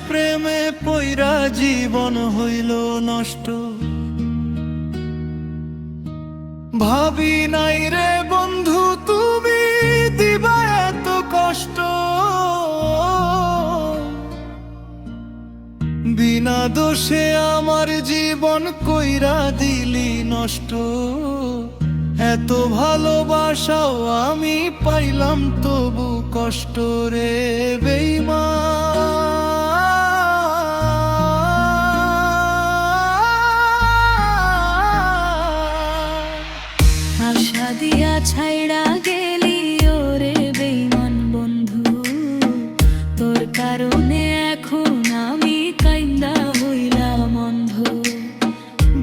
প্রেমে পইরা জীবন হইল নষ্ট। ভাবি নাই রে বন্ধু তুমি দিবা এত কষ্ট, বিনা দোষে আমার জীবন কইরা দিলি নষ্ট। এত ভালোবাসাও আমি পাইলাম তবু কষ্ট রে বেঈমান। আশা দিয়া ছাইড়া গেলি ওরে বেঈমান বন্ধু, তোর কারণে এখন আমি কাইন্দা হইলাম অন্ধ।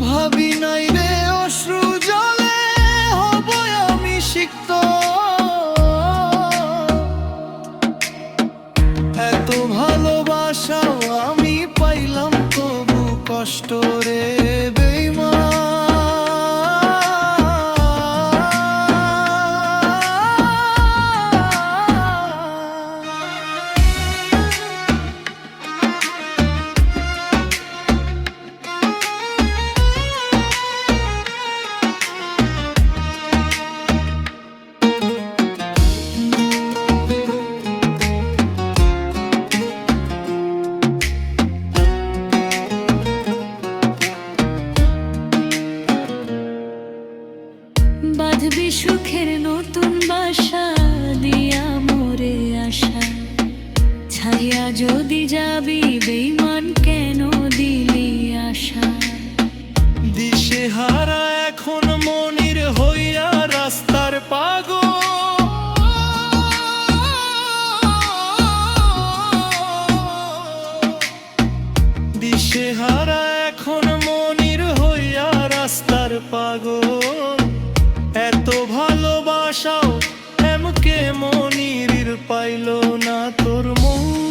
ভাবি নাই রে অশ্রু জলে হব আমি সিক্ত, এত ভালোবাসাও আমি পাইলাম তবু কষ্ট রে বেঈমান। বাঁধবি সুখের নতুন বাসা দিয়া মোরে আশা, ছাইয়া যদি যাবি বেঈমান কেন দিলি আশা। দিশে হারা এখন মনির হইয়া রাস্তার পাগল, দিশে হারা এখন মনির হইয়া রাস্তার পাগল। এত ভালোবাসাও এমকে মনির পাইল না তোর মন।